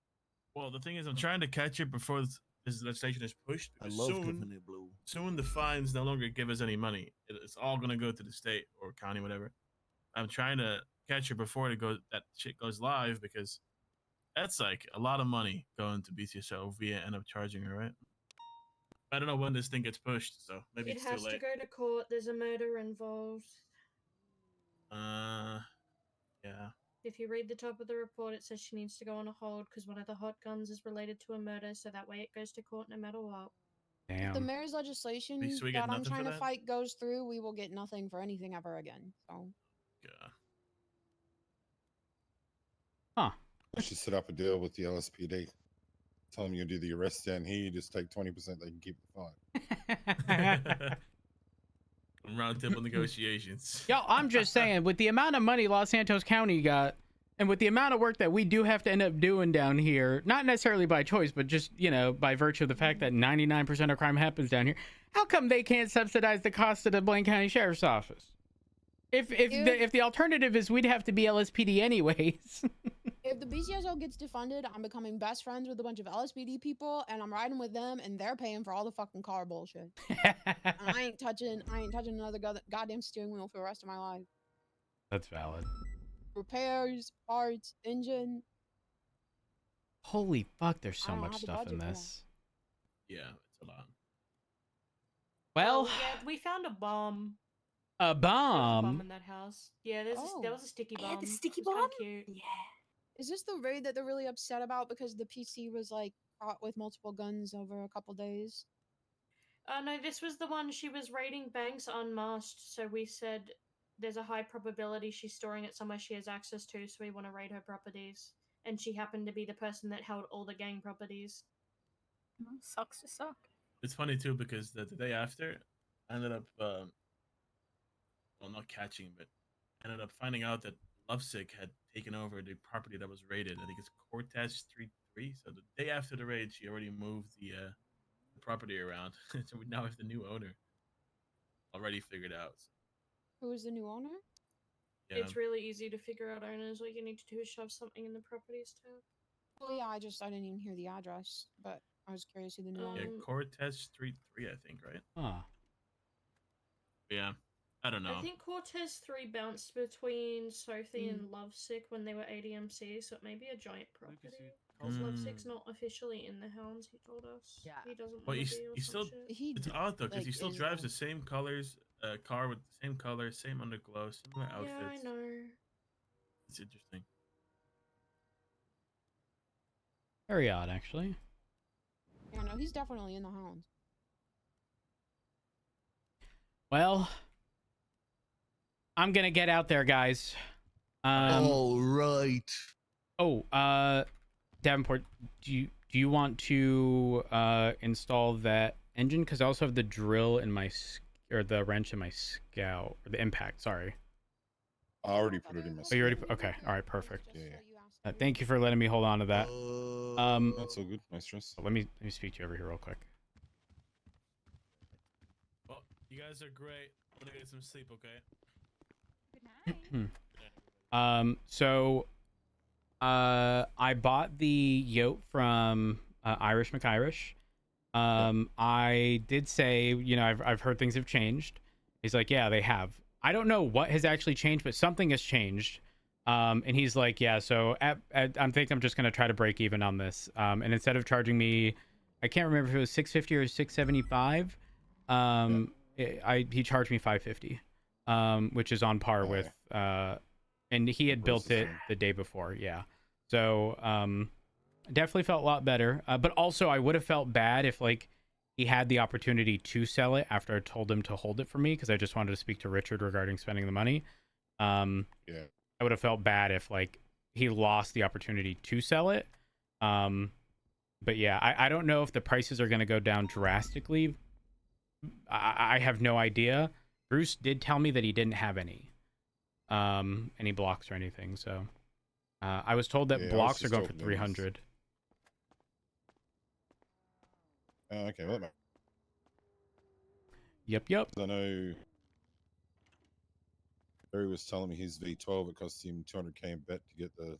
Well, the thing is, I'm trying to catch it before this legislation is pushed. I Because love soon, Tiffany Blue. soon the fines no longer give us any money. It's all gonna go to the state or county, whatever. I'm trying to catch her before that shit goes live, because that's like a lot of money going to BCSO via end up charging her, right? I don't know when this thing gets pushed, so maybe It it's too has to late. go to court. There's a murder involved. Yeah. If you read the top of the report, it says she needs to go on a hold because one of the hot guns is related to a murder, so that way it goes to court no matter what. If the Damn. mayor's legislation So we get that I'm nothing for trying to that? fight goes through, we will get nothing for anything ever again. So Yeah. Huh. I should set up a deal with the LSPD. Tell them you do the arrest down here, you just take 20%, they can keep the fight. Roundtable negotiations. Yo, I'm just saying, with the amount of money Los Santos County got, and with the amount of work that we do have to end up doing down here, not necessarily by choice, but just, you know, by virtue of the fact that 99% of crime happens down here, how come they can't subsidize the cost of the Blaine County Sheriff's Office? If the alternative is we'd have to be LSPD anyways. if the BCSO gets defunded, I'm becoming best friends with a bunch of LSPD people, and I'm riding with them, and they're paying for all the fucking car bullshit. And I ain't touching another goddamn steering wheel for the rest of my life. That's valid. Repairs, parts, engine. Holy fuck, there's so I don't much have the stuff in budget for that. this. Yeah, it's a lot. Well, yeah, we found a bomb. a There was a bomb bomb. in that house. Yeah, there was a sticky I bomb. had the sticky It was bomb. kinda cute. Yeah. Is this the raid that they're really upset about because the PC was like caught with multiple guns over a couple days? No, this was the one she was raiding banks unmasked, so we said there's a high probability she's storing it somewhere she has access to, so we want to raid her properties. And she happened to be the person that held all the gang properties. Well, sucks to suck. It's funny too because the day after, I ended up, well, not catching, but ended up finding out that Lovesick had taken over the property that was raided. I think it's Cortez Street 3. So the day after the raid, she already moved the property around. So we now have the new owner already figured out. Who is the new owner? Yeah. It's really easy to figure out owners. All you need to do is shove something in the properties tab. Oh yeah, I didn't even hear the address, but I was curious who the new owner. Yeah, Cortez Street 3, I think, right? Huh. Yeah. I don't know. I think Cortez 3 bounced between Sophie and Lovesick when they were ADMC, so it may be a giant property. Because Lovesick's not officially in the Hounds, he told us. Yeah. He doesn't But want to be or he's some still. shit. It's odd though, because he like, still is, drives the like- same colors, car with the same colors, same underglow, similar outfits. Yeah, I know. It's interesting. Very odd, actually. Yeah, no, he's definitely in the Hounds. Well, I'm gonna get out there, guys. All right. Oh, Davenport, do you want to install that engine? Because I also have the drill in my or the wrench in my scout, or the impact. Sorry. I already put it in my. Oh, you already okay. All right, perfect. Yeah. Thank you for letting me hold on to that. That's all good. No stress. Let me speak to you over here real quick. Well, you guys are great. I'm gonna get some sleep, okay? Good night. So I bought the yoke from Irish McIrish. I did say, you know, I've heard things have changed. He's like, yeah, they have. I don't know what has actually changed, but something has changed. And he's like, yeah, so I think I'm just gonna try to break even on this. And instead of charging me, I can't remember if it was $650 or $675. He charged me $550, which is on par with and he had built it the day before. Yeah. So definitely felt a lot better. But also I would have felt bad if like he had the opportunity to sell it after I told him to hold it for me, because I just wanted to speak to Richard regarding spending the money. Yeah. I would have felt bad if like he lost the opportunity to sell it. But yeah, I don't know if the prices are going to go down drastically. I have no idea. Bruce did tell me that he didn't have any blocks or anything. So I was told that Yeah, I was blocks are just going for talking to him. 300. Okay, well, Yep. I know Barry was telling me his V12, it cost him 200k in bet to get the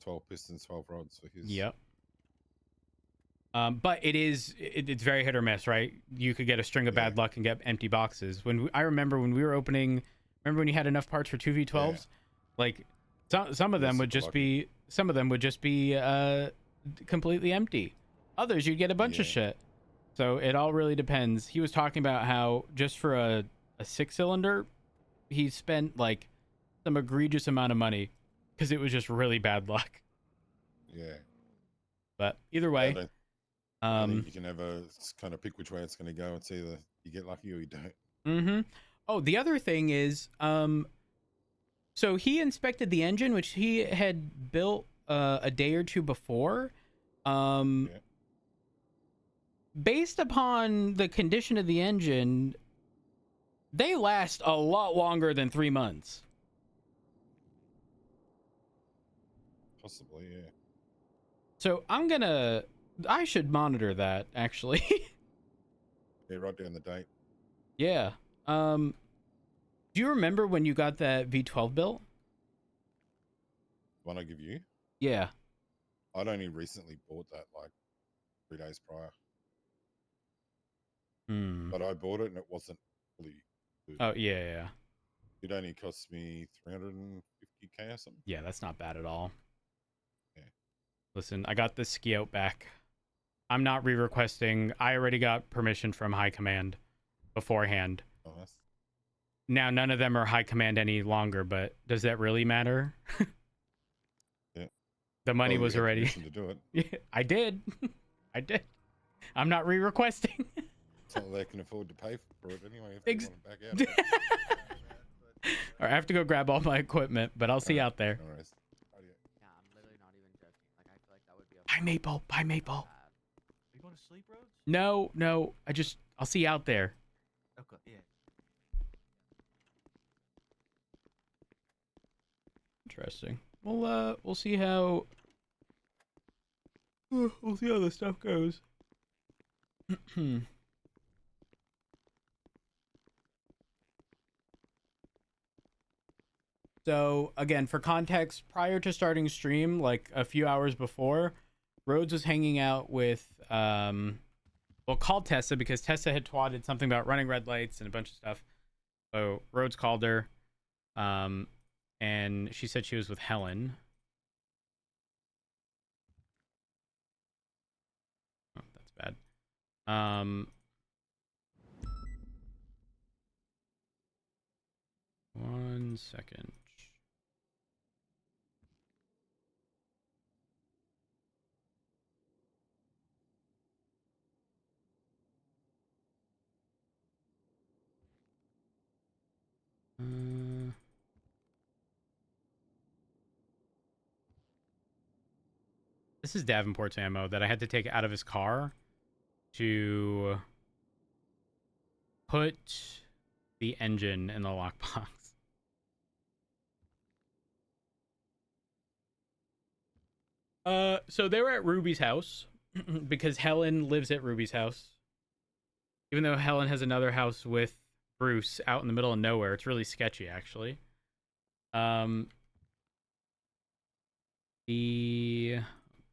12 pistons, 12 rods for his. Yep. But it's very hit or miss, right? You could get a string of bad luck and get empty boxes. I remember when we were opening, remember when you had enough parts for 2 V12s? Yeah. Like some of them would just be completely empty. Others you'd get a bunch of shit. So it all really depends. He was talking about how just for a 6-cylinder, he spent like some egregious amount of money because it was just really bad luck. Yeah. But either I way, think you can ever kind of pick which way it's going to go. It's either you get lucky or you don't. Mm-hmm. Oh, the other thing is, so he inspected the engine, which he had built a day or two before. Yeah. Based upon the condition of the engine, they last a lot longer than 3 months. Possibly, yeah. So I should monitor that actually. Yeah, write down the date. Yeah. Do you remember when you got that V12 built? One I give you? Yeah. I'd only recently bought that like 3 days prior. But I bought it and it wasn't really good. Oh, yeah. It only cost me 350k or something. Yeah, that's not bad at all. Yeah. Listen, I got this ski out back. I'm not re-requesting. I already got permission from High Command beforehand. Oh, that's... Now, none of them are High Command any longer, but does that really matter? Yeah. The money Well, you was had already... permission to do it. Yeah, I did. I did. I'm not re-requesting. It's not like they can afford to pay for it anyway if they want to back out. All right, I have to go grab all my equipment, but I'll see you out there. No worries. Yeah, I'm literally not even joking. Like, I feel like that would be a Bye, Maple. Bye, Maple. Are you going to sleep, Rhodes? No. I'll see you out there. Okay, yeah. Interesting. We'll see how... We'll see how the stuff goes. So, again, for context, prior to starting stream, like a few hours before, Rhodes was hanging out with, called Tessa because Tessa had twatted something about running red lights and a bunch of stuff. So, Rhodes called her, and she said she was with Helen. Oh, that's bad. One second. This is Davenport's ammo that I had to take out of his car to put the engine in the lockbox. So they were at Ruby's house because Helen lives at Ruby's house. Even though Helen has another house with Bruce out in the middle of nowhere, it's really sketchy, actually.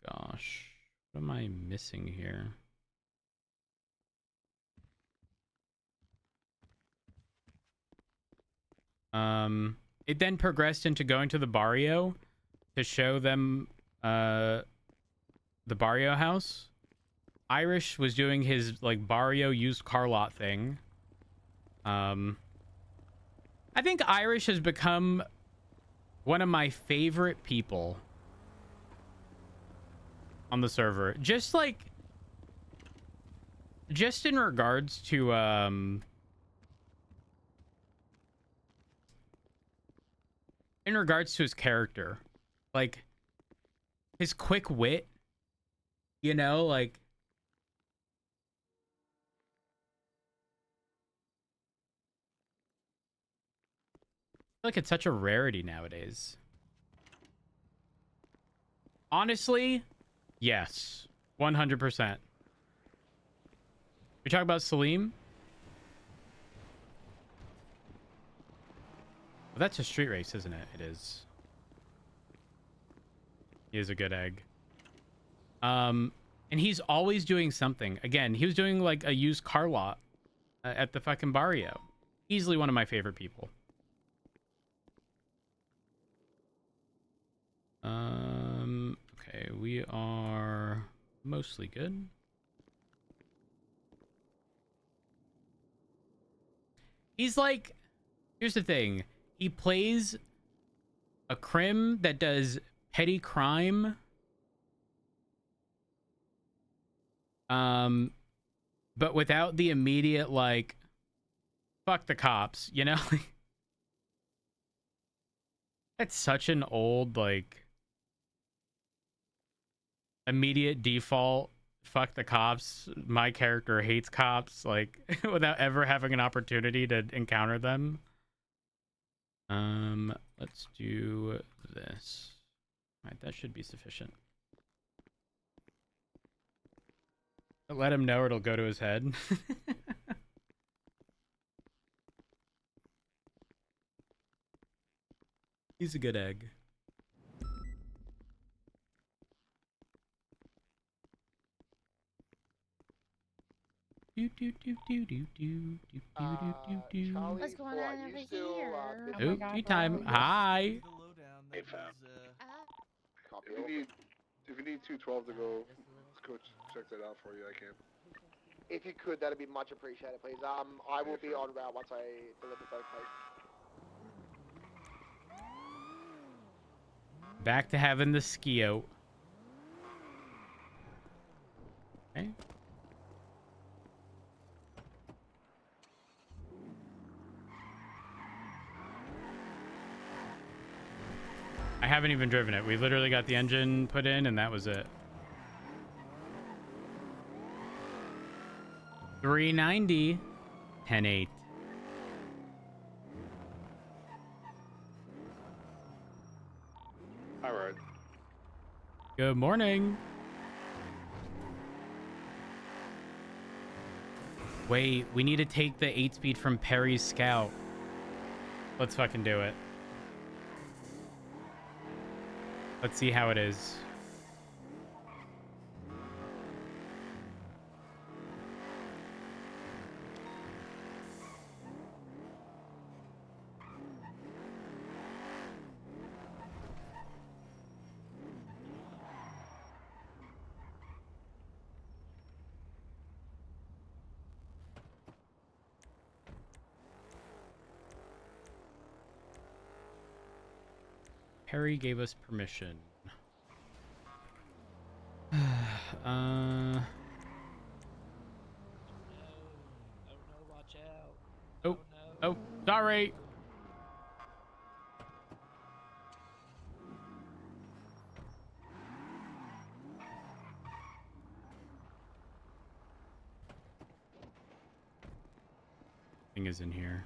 Gosh, what am I missing here? It then progressed into going to the barrio to show them the barrio house. Irish was doing his like barrio used car lot thing. I think Irish has become one of my favorite people on the server. Just in regards to his character, like his quick wit, you know, like I feel like it's such a rarity nowadays. Honestly, yes, 100%. You're talking about Salim? Well, that's a street race, isn't it? It is. He is a good egg. And he's always doing something. Again, he was doing like a used car lot at the fucking barrio. Easily one of my favorite people. Okay, we are mostly good. He's like, here's the thing. He plays a crim that does petty crime. But without the immediate, like, fuck the cops, you know? That's such an old, like, immediate default, fuck the cops, my character hates cops, like, without ever having an opportunity to encounter them. Let's do this. All right, that should be sufficient. Let him know or it'll go to his head. He's a good egg. What's going on over here? Oh, tea time. Hi. Hey, fam. If you need 212 to go check that out for you, I can. If you could, that'd be much appreciated, please. I will be on route once I deliver both plates. Back to having the skio. Okay. I haven't even driven it. We literally got the engine put in and that was it. 390, 10.8. All right. Good morning. Wait, we need to take the 8-speed from Perry's Scout. Let's fucking do it. Let's see how it is. Perry gave us permission. Oh, sorry. Thing is in here.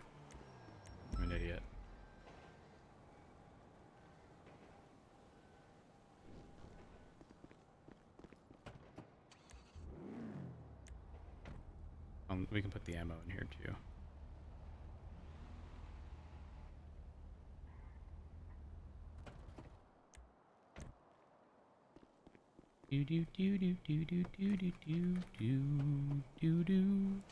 I'm an idiot. We can put the ammo in here too. Do do do do do do do do do do do.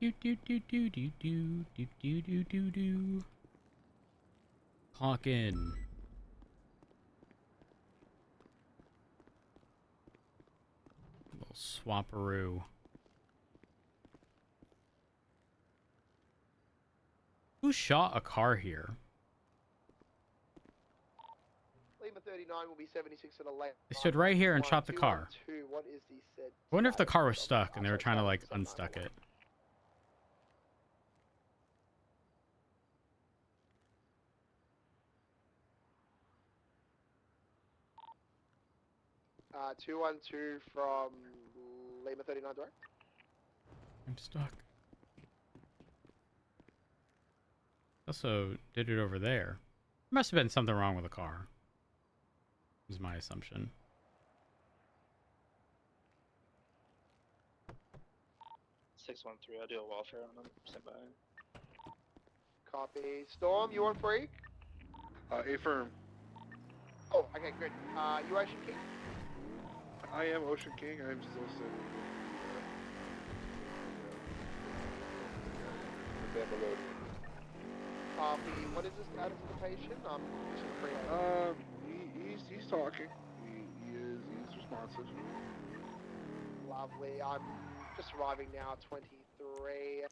Do do do do do do do do do do do. Clock in. Little swapperoo. Who shot a car here? Lima 39 will be 76 at a late. They stood right here and shot the car. 212, what is the said I wonder if the car was status stuck and they were trying to like of unstuck it. Uh, 212 from Lima 39 direct. I'm stuck. Also did it over there. Must have been something wrong with the car. Is my assumption. 613. I'll do a welfare on him. Stand by. Copy. Storm, you on free? Affirm. Oh, okay, good. You Ocean King? I am Ocean King. I'm still sitting with the Bambalode. Copy. What is the status of the patient? Just free. He's talking. He's responsive. Lovely. I'm just arriving now, 23.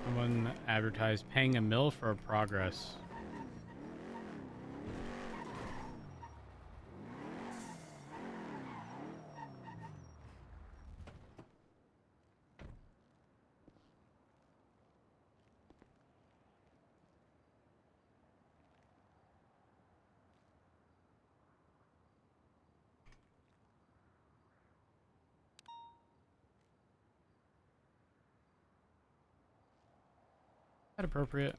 Someone advertised paying $1 million for a progress. That appropriate.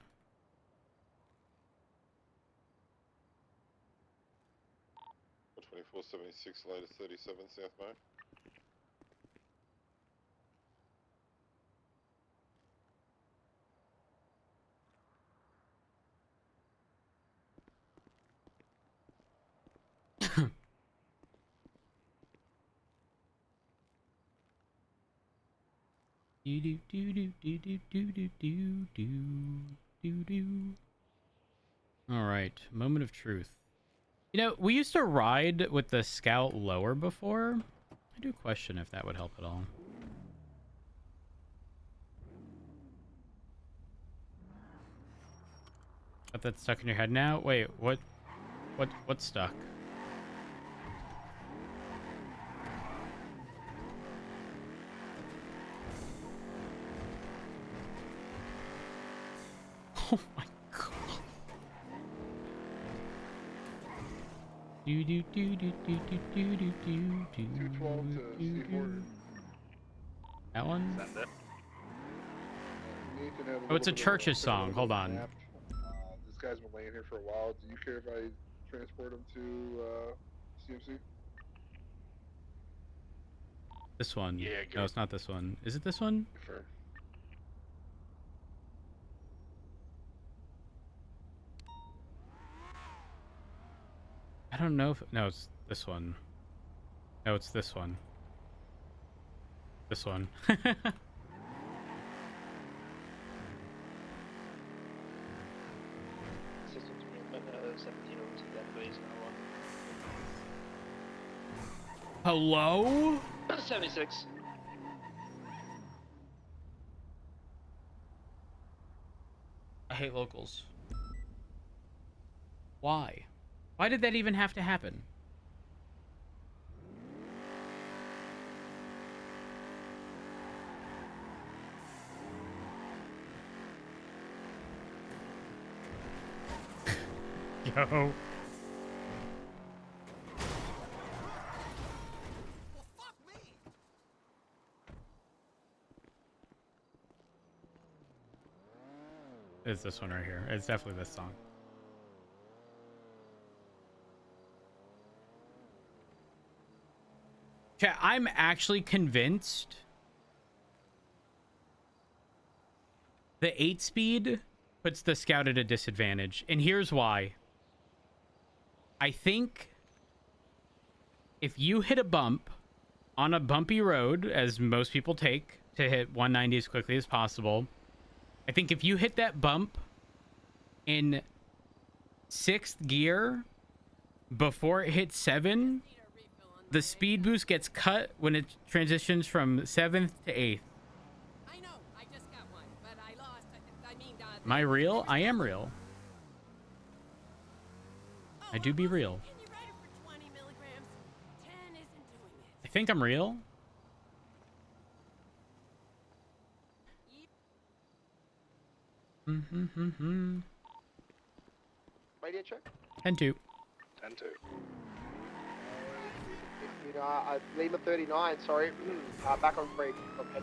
For 2476, latest 37 southbound. Do do do do do do do do do do do. All right, moment of truth. You know, we used to ride with the Scout lower before. I do question if that would help at all. Got that stuck in your head now? Wait, what's stuck? Oh my god. Do do do do do do do do do do. 212 to C4. That one? Send it. Nathan had a Oh, it's a little bit of Church's fit song. of Hold a on. nap. This guy's been laying here for a while. Do you care if I transport him to CMC? This one. Yeah, No, good. it's not this one. Is it this one? Fair. I don't know if... No, it's this one. No, it's this one. This one. System 1702, that base now Hello? 76. I hate locals. Why? Why did that even have to happen? Yo. It's this one right here. It's definitely this song. Chat, I'm actually convinced the 8-speed puts the Scout at a disadvantage. And here's why. I think if you hit a bump on a bumpy road, as most people take to hit 190 as quickly as possible, I think if you hit that bump in 6th gear before it hits 7, the speed boost gets cut when it transitions from 7th to 8th. I know, I just got one, but I lost. Am I real? I am real. I do be real. Can you write it for 20 milligrams? 10 isn't doing it. I think I'm real. Radio check. 10-2. 10-2. Lima 39, sorry. Back on 3 from head.